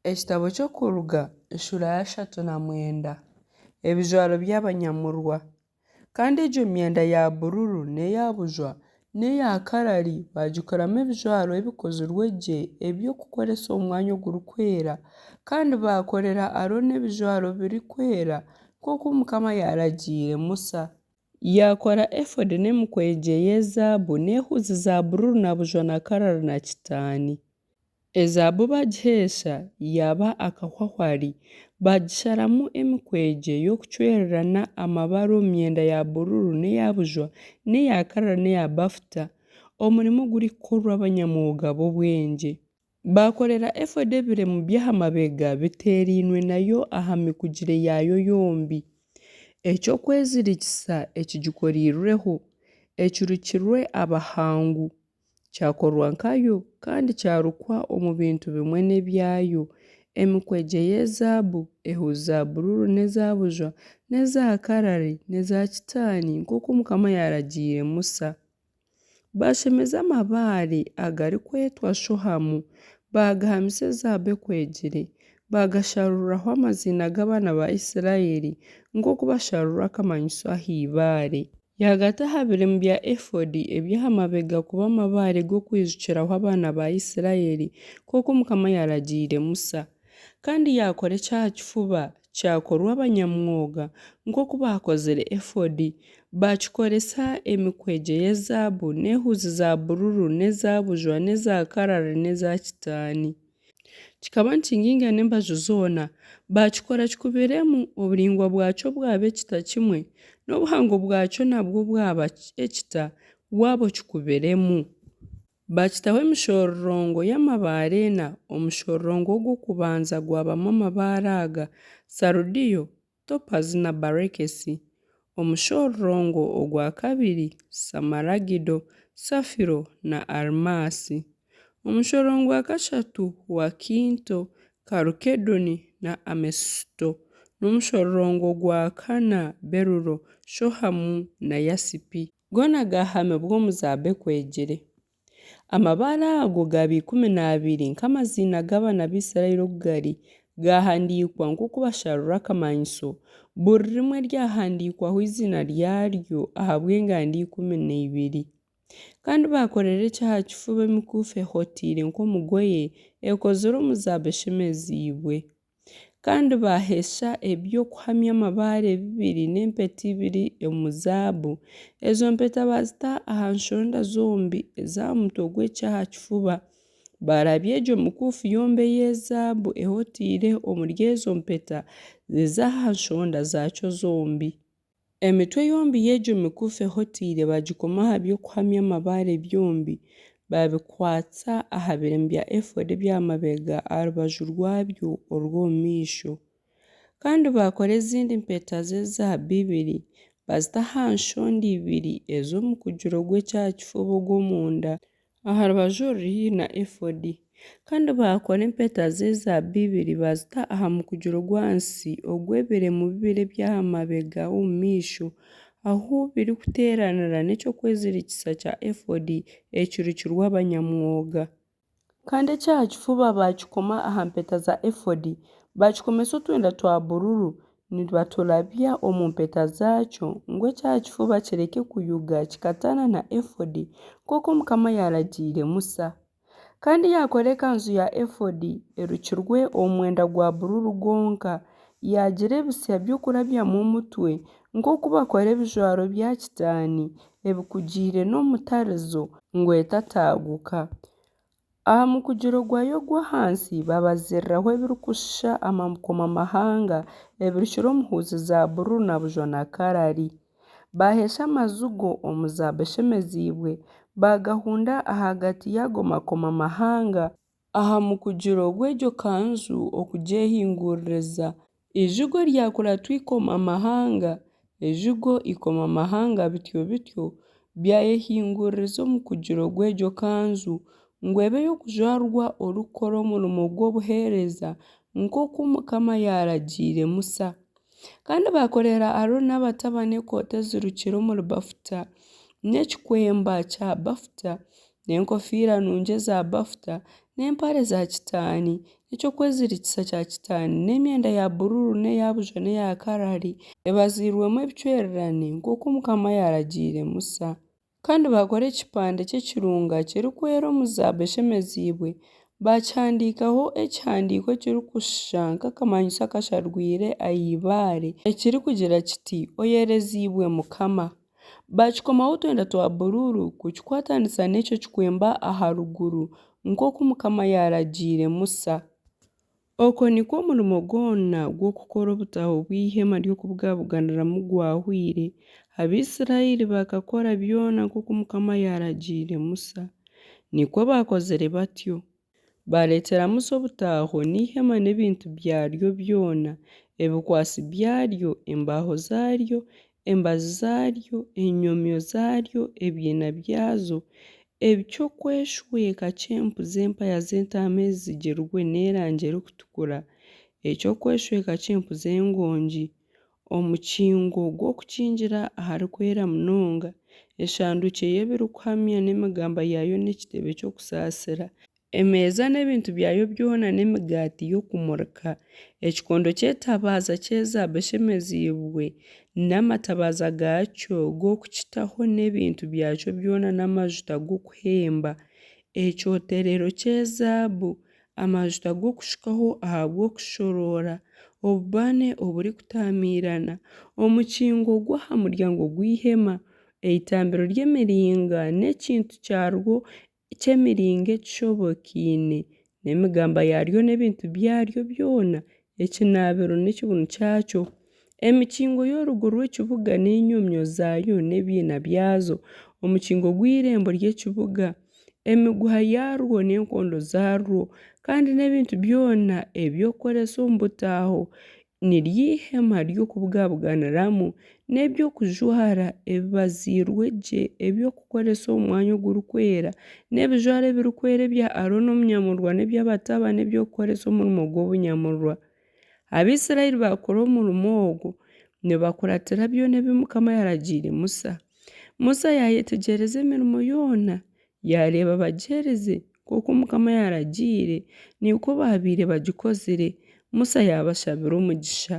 Ekitabo ky'okuruga eshura ya 39 ebijwaro by'abanyamurwa kandi egyo myenda ya bururu n'eya bujwa n'eya karari bagikoramu ebijwaro ebikozirwe gye eby'okukoresa omu mwanya ogurikwera kandi bakorera hariho n'ebijwaro birikwera nk'oku Mukama yaragiire Musa. Yakora efodi n'emikwegye y'ezaabu n'ehuzi za bururu na bujwa na karari na kitaani. Ezaabu bagiheesha yaba akahwahwari bagisharamu emikwegye y'okucwererana amabara omu myenda ya bururu n'eya bujwa n'eya karari n'eya bafuta omurimo gurikukorwa abanyamwuga b'obwengye. Bakorera efodi ebiremu by'aha mabega biteeriinwe nayo aha mikugire yaayo yombi. Ekyokwezirikisa ekigikorirweho ekirukirwe abahangu kyakorwa nkayo kandi kyarukwa omu bintu bimwe n'ebyayo. Emikwegye y'ezaabu, ehuzi za bururu n'eza bujwa n'eza karari n'eza kitaani nk'oku Mukama yaragiire Musa. Bashemeza amabaare agarikwetwa shohamu bagahamisa ezaabu ekwegyere bagasharuraho amaziina g'abaana ba Isirayiri nk'oku basharura akamanyiso ah'eibaare. Yahagati aha biremu bya efodi eby'aha mabega kuba amabaare g'okwijukiraho abaana ba Isirayiri nk'oku Mukama yaragiire Musa. Kandi yakora ekyaha kifuba kyakorwa abanyamwuga nk'oku bakozire efodi bakikoresa emikwegye y'ezaabu n'ehuzi za bururu n'eza bujwa n'eza karari n'eza kitaani. Kikaba nikingingana embaju zoona bakikora kikubiremu oburingwa bwakyo bwaba ekita kimwe n'obuhango bwakyo nabwo bwaba ekita waabo kikubiremu. Bakitaho emishororongo y'amabaare 4. Omushororongo ogw'okubanza gwabamu amabaare aga sarudiyo, topazi na barekesi. Omushororongo ogwa kabiri samaragido, safiro na arimasi. Omushororongo gwa kashatu wakinto, karukedoni na amesito. N'omushororongo gwa kana beruro, shohamu na yasipi. Goona gahamibwa omu zaabu ekwegyere. Amabaare ago gaba 12 nk'amaziina g'abaana b'Isirayiri oku gari gahandiikwa nk'oku basharura akamanyiso. Buri rimwe ryahandiikwaho izina ryaryo ahabw'engandi 12. Kandi bakorera ekyaha kifuba emikuufu ehotiire nk'omugoye ekozire omu zaabu eshemeziibwe. Kandi baheesha eby'okuhamya amabaare 2 n'empeta 2 omu zaabu. Ezo mpeta bazita aha nshonda zombi ez'aha mutwe gw'ekyaha kifuba. Barabya egyo mikuufu yombi ey'ezaabu ehotiire omuri ezo mpeta ziza aha nshonda zaakyo zombi. Emitwe yombi y'egyo mikuufu ehotiire bagikoma aha by'okuhamya amabaare byombi babikwatsa aha biremu bya efodi eby'aha mabega aha rubaju rwabyo orw'omu maisho. Kandi bakora ezindi mpeta z'ezaabu 2 bazita aha nshonda 2 ez'omukugiro gw'ekyaha kifuba ogw'omunda aha rubaju oruri haihi na efodi. Kandi bakora empeta z'ezaabu 2 bazita aha mukugiro gwansi ogw'ebiremu 2 eby'aha mabega omu maisho ahu birikuteeranira n'ekyokwezirikisa kya efodi ekirukirwe abanyamwuga. Kandi ekyaha kifuba bakikoma aha mpeta za efodi bakikomesa otwenda twa bururu nibaturabya omu mpeta zaakyo ngu ekyaha kifuba kireke kuyuga kikataana na efodi nk'oku Mukama yaragiire Musa. Kandi yakora ekanzu ya efodi erukirwe omu mwenda gwa bururu gwonka yagira ebitsya by'okurabyamu omutwe nk'oku bakora ebijwaro bya kitaani ebikugiire n'omutarizo ngu etataaguka. Aha mukugiro gwayo gw'ahansi babaziriraho ebirikushusha amakomamahanga ebirukire omu huzi za bururu na bujwa na karari. Baheesha amazigo omu zaabu eshemeziibwe bagahunda ahagati y'ago makomamahanga aha mukugiro gw'egyo kanzu okugyehinguririza. Izigo ryakuratwa ikomamahanga, ezigo ikomamahanga bityo bityo byayehinguririza omukugiro gw'egyo kanzu ngu ebe y'okujwarwa orukukora omurimo gw'obuheereza nk'oku Mukama yaragiire Musa. Kandi bakorera hariho n'abatabani ekooti ezirukire omuri bafuta n'ekikwemba kya bafuta n'enkofiira nungi eza bafuta n'empare za kitaani Ekyokwezirikisa kya kitaani n'emyenda ya bururu n'eya bujwa n'eya karari ebaziirwemu ebicwererane nk'oku Mukama yaragiire Musa. Kandi baakora ekipande ky'ekirunga kirikwera omu zaabbu eshemeziibwe, bakihandiikaho ekihandiiko ekirikushusha nk'akamanyiso akasharwire ah'eibaare ekirikugira kiti oyereziibwe Mukama. Bakikomaho otwenda twa bururu kukikwatanisa n'ekyo kikwemba aha ruguru nk'oku Mukama yaragiire Musa. Okwo nikwo omurimo gwona gw'okukora obutaho bw'ihema ry'okubwabuganiramu gwahwire. Abaisirairi bakakora byona nk'oku Mukama yaragiire Musa. Nikwo baakozire batyo. Bareetera Musa obutaho n'ihema n'ebintu byaryo byona, ebikwasi byaryo, embaaho zaaryo, embazi zaaryo, enyomyo zaaryo, ebyina byazo, ekyokweshweka ky'empuzi empaya z'entaama ezigirwe n'erangi erikutukura, ekyokweshweka ky'empuzi engongi, omukingo gw'okukingira aharikwera munonga, eshanduukye y'ebirikuhamya n'emigamba yaayo n'ekitebe ky'okusaasira, emeeza n'ebintu byayo byona n'emigaati y'okumurika, ekikondo ky'etabaaza ky'ezaabbu eshemeziibwe n'amatabaza gaakyo g'okukitaho n'ebintu byakyo byona n'amajuta g'okuhemba, ekyoterero ky'ezaabbu, amajuta g'okushukaho ahabw'okushoroora, obubaane oburikutaamiirana, omukingo gw'aha muryango gw'ihema, eitambiro ry'emiringa n'ekintu kyarwo ky'emiringo ekishobokiine, n'emigamba yaryo n'ebintu byaryo byona, ekinaabiro n'ekibunu kyakyo, emikingo y'orugo rw'ekibuga n'enyomyo zaayo n'ebyina byazo, omukingo gw'irembo ry'ekibuga, emiguha yarwo n'enkondo zaarwo, kandi n'ebintu byona eby'okukoresa omu butaaho niry'ihema ry'okubwabuganiramu n'eby'okujwara ebibaziirwe gye eby'okukoresa omu mwanya ogurikwera, n'ebijwaro ebirikwera ebya Aaron omunyamurwa n'eby'abataba n'eby'okukoresa omurimo gw'obunyamurwa. Abaisirairi baakora omurimo ogwo nibakuratira byona ebi Mukama yaragiire Musa. Musa yayetegyereza emirimo yoona, yareeba bagyereze nk'oku Mukama yaragiire, nikwo baabiire bagikozire. Musa yabashabira omugisha.